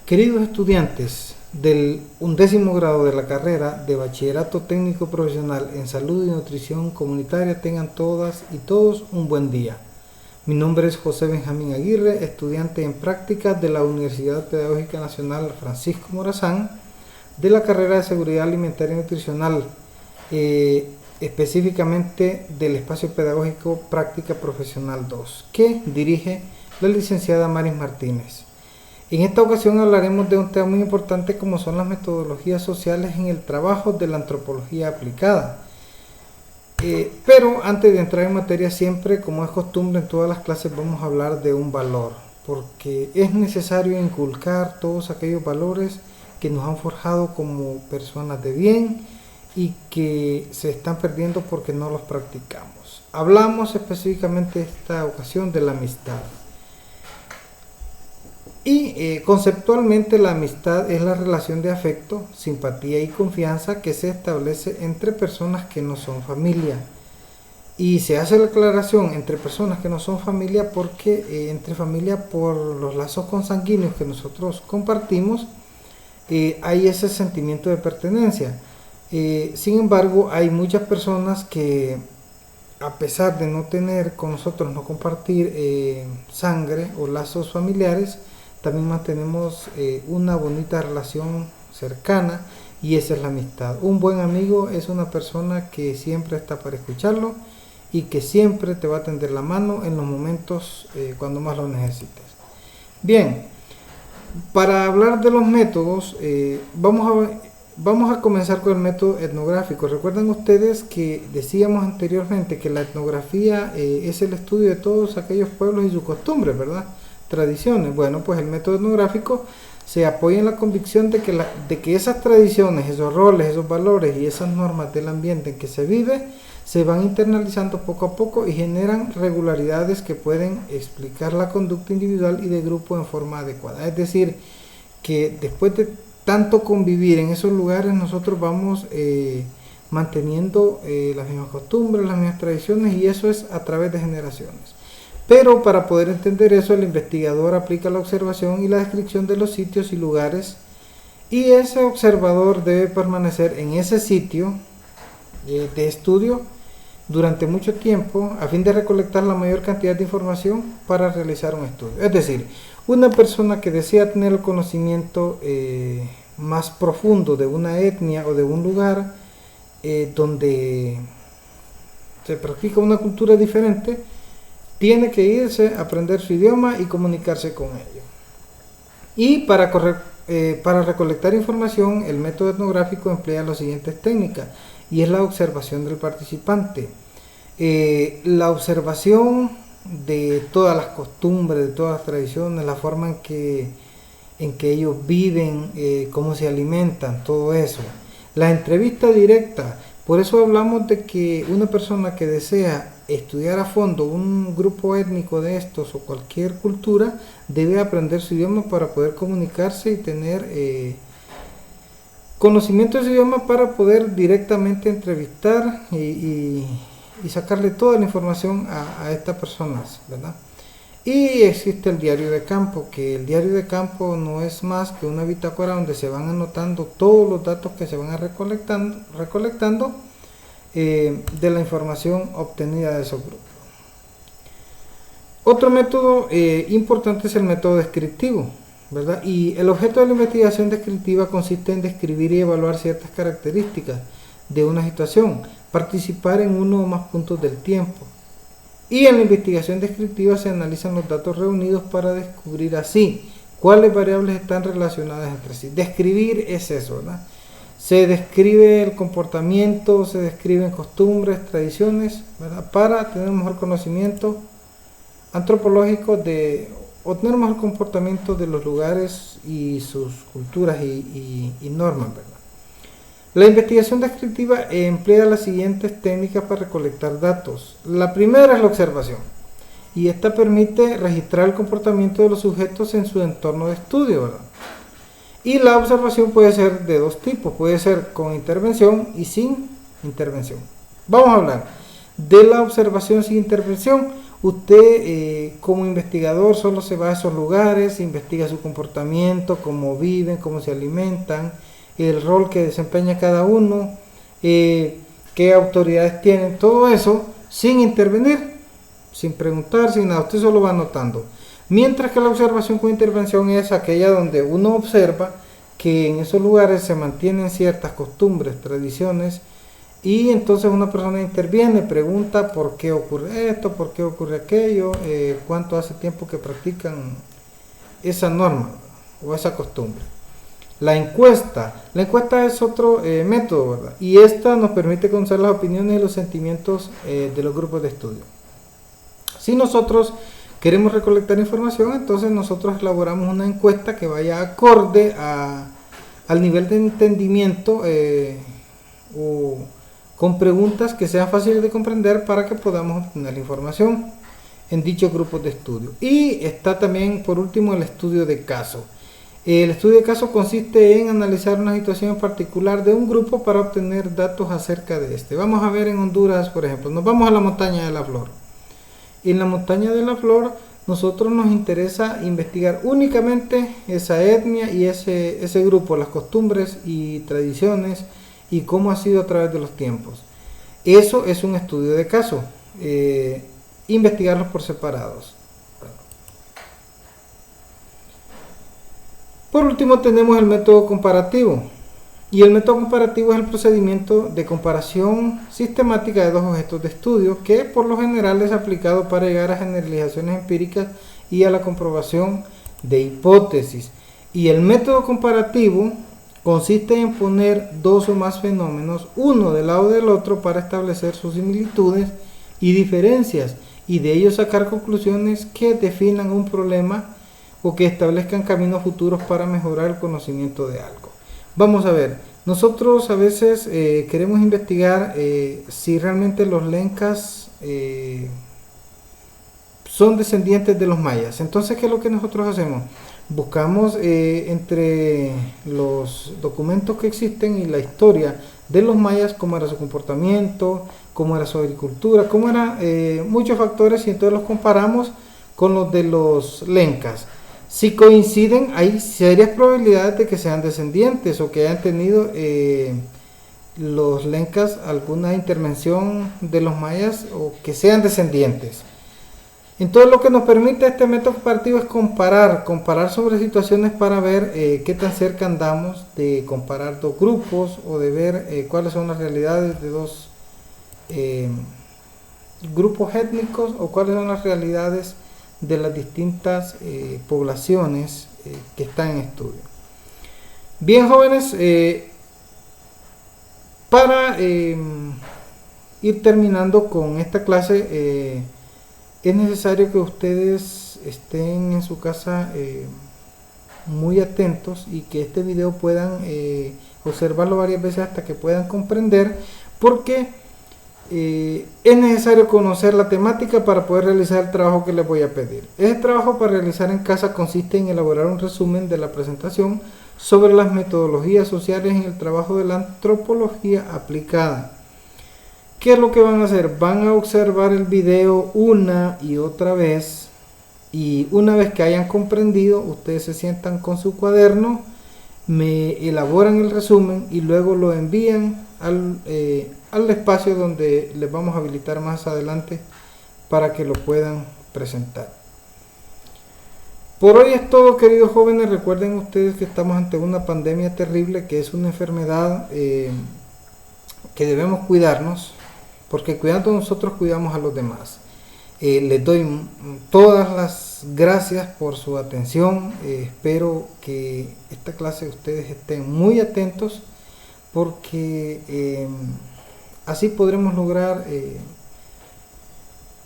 Queridos estudiantes del 11º grado de la carrera de Bachillerato Técnico Profesional en Salud y Nutrición Comunitaria, tengan todas y todos un buen día. Mi nombre es José Benjamín Aguirre, estudiante en prácticas de la Universidad Pedagógica Nacional Francisco Morazán, de la carrera de Seguridad Alimentaria y Nutricional, específicamente del espacio pedagógico Práctica Profesional 2, que dirige la licenciada Maris Martínez. En esta ocasión hablaremos de un tema muy importante como son las metodologías sociales en el trabajo de la antropología aplicada. Pero antes de entrar en materia, siempre, como es costumbre en todas las clases, vamos a hablar de un valor, porque es necesario inculcar todos aquellos valores que nos han forjado como personas de bien y que se están perdiendo porque no los practicamos. Hablamos específicamente esta ocasión de la amistad. Y conceptualmente la amistad es la relación de afecto, simpatía y confianza que se establece entre personas que no son familia. Y se hace la aclaración entre personas que no son familia porque entre familia, por los lazos consanguíneos que nosotros compartimos, hay ese sentimiento de pertenencia. Sin embargo, hay muchas personas que, a pesar de no tener con nosotros, no compartir sangre o lazos familiares, también mantenemos una bonita relación cercana, y esa es la amistad. Un buen amigo es una persona que siempre está para escucharlo y que siempre te va a tender la mano en los momentos cuando más lo necesites. Bien, para hablar de los métodos, vamos a comenzar con el método etnográfico. Recuerdan ustedes que decíamos anteriormente que la etnografía es el estudio de todos aquellos pueblos y sus costumbres, ¿verdad? Tradiciones. Bueno, pues el método etnográfico se apoya en la convicción de que esas tradiciones, esos roles, esos valores y esas normas del ambiente en que se vive se van internalizando poco a poco y generan regularidades que pueden explicar la conducta individual y de grupo en forma adecuada. Es decir, que después de tanto convivir en esos lugares, nosotros vamos manteniendo las mismas costumbres, las mismas tradiciones, y eso es a través de generaciones. Pero para poder entender eso, el investigador aplica la observación y la descripción de los sitios y lugares, y ese observador debe permanecer en ese sitio de estudio durante mucho tiempo a fin de recolectar la mayor cantidad de información para realizar un estudio. Es decir, una persona que desea tener el conocimiento más profundo de una etnia o de un lugar donde se practica una cultura diferente, tiene que irse a aprender su idioma y comunicarse con ellos. Y para recolectar información, el método etnográfico emplea las siguientes técnicas, y es la observación del participante. La observación de todas las costumbres, de todas las tradiciones, la forma en que ellos viven, cómo se alimentan, todo eso. La entrevista directa. Por eso hablamos de que una persona que desea estudiar a fondo un grupo étnico de estos o cualquier cultura debe aprender su idioma para poder comunicarse y tener conocimiento de su idioma para poder directamente entrevistar y sacarle toda la información a estas personas, ¿verdad? Y existe el diario de campo, que el diario de campo no es más que una bitácora donde se van anotando todos los datos que se van recolectando de la información obtenida de esos grupos. Otro método importante es el método descriptivo, ¿verdad? Y el objeto de la investigación descriptiva consiste en describir y evaluar ciertas características de una situación, participar en uno o más puntos del tiempo. Y en la investigación descriptiva se analizan los datos reunidos para descubrir así cuáles variables están relacionadas entre sí. Describir es eso, ¿verdad? Se describe el comportamiento, se describen costumbres, tradiciones, ¿verdad? Para tener un mejor conocimiento antropológico o tener un mejor comportamiento de los lugares y sus culturas y normas, ¿verdad? La investigación descriptiva emplea las siguientes técnicas para recolectar datos. La primera es la observación, y esta permite registrar el comportamiento de los sujetos en su entorno de estudio, ¿verdad? Y la observación puede ser de dos tipos, puede ser con intervención y sin intervención. Vamos a hablar de la observación sin intervención Usted como investigador solo se va a esos lugares, investiga su comportamiento, cómo viven, cómo se alimentan, el rol que desempeña cada uno, qué autoridades tienen, todo eso sin intervenir, sin preguntar, sin nada, usted solo va anotando. Mientras que la observación con intervención es aquella donde uno observa que en esos lugares se mantienen ciertas costumbres, tradiciones, y entonces una persona interviene, pregunta por qué ocurre esto, por qué ocurre aquello, cuánto hace tiempo que practican esa norma o esa costumbre. La encuesta es otro método, ¿verdad? Y esta nos permite conocer las opiniones y los sentimientos de los grupos de estudio. Si nosotros queremos recolectar información, entonces nosotros elaboramos una encuesta que vaya acorde al nivel de entendimiento o con preguntas que sean fáciles de comprender para que podamos obtener la información en dichos grupos de estudio. Y está también, por último, el estudio de caso. El estudio de caso consiste en analizar una situación en particular de un grupo para obtener datos acerca de este. Vamos a ver en Honduras, por ejemplo, nos vamos a la montaña de la Flor. En la montaña de la Flor, nosotros nos interesa investigar únicamente esa etnia y ese grupo, las costumbres y tradiciones y cómo ha sido a través de los tiempos. Eso es un estudio de caso, investigarlos por separados. Por último tenemos el método comparativo. Y el método comparativo es el procedimiento de comparación sistemática de dos objetos de estudio que por lo general es aplicado para llegar a generalizaciones empíricas y a la comprobación de hipótesis. Y el método comparativo consiste en poner dos o más fenómenos uno del lado del otro para establecer sus similitudes y diferencias y de ello sacar conclusiones que definan un problema o que establezcan caminos futuros para mejorar el conocimiento de algo. Vamos a ver, nosotros a veces queremos investigar si realmente los lencas son descendientes de los mayas. Entonces, ¿qué es lo que nosotros hacemos? Buscamos entre los documentos que existen y la historia de los mayas, cómo era su comportamiento, cómo era su agricultura, cómo eran muchos factores y entonces los comparamos con los de los lencas. Si coinciden, hay serias probabilidades de que sean descendientes o que hayan tenido los lencas alguna intervención de los mayas o que sean descendientes. Entonces lo que nos permite este método comparativo es comparar sobre situaciones para ver qué tan cerca andamos de comparar dos grupos o de ver cuáles son las realidades de dos grupos étnicos o cuáles son las realidades de las distintas poblaciones que están en estudio. Bien, jóvenes, para ir terminando con esta clase, es necesario que ustedes estén en su casa muy atentos y que este video puedan observarlo varias veces hasta que puedan comprender, porque es necesario conocer la temática para poder realizar el trabajo que les voy a pedir. Este trabajo para realizar en casa consiste en elaborar un resumen de la presentación sobre las metodologías sociales en el trabajo de la antropología aplicada. ¿Qué es lo que van a hacer? Van a observar el video una y otra vez y una vez que hayan comprendido, ustedes se sientan con su cuaderno, me elaboran el resumen y luego lo envían al espacio donde les vamos a habilitar más adelante para que lo puedan presentar. Por hoy es todo, queridos jóvenes. Recuerden ustedes que estamos ante una pandemia terrible, que es una enfermedad que debemos cuidarnos, porque cuidando nosotros cuidamos a los demás. Les doy todas las gracias por su atención. Espero que esta clase ustedes estén muy atentos, porque así podremos lograr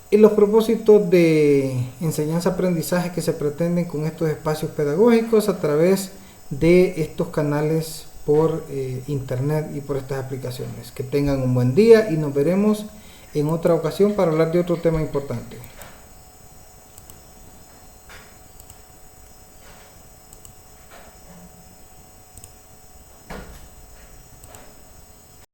los propósitos de enseñanza-aprendizaje que se pretenden con estos espacios pedagógicos a través de estos canales por internet y por estas aplicaciones. Que tengan un buen día y nos veremos en otra ocasión para hablar de otro tema importante.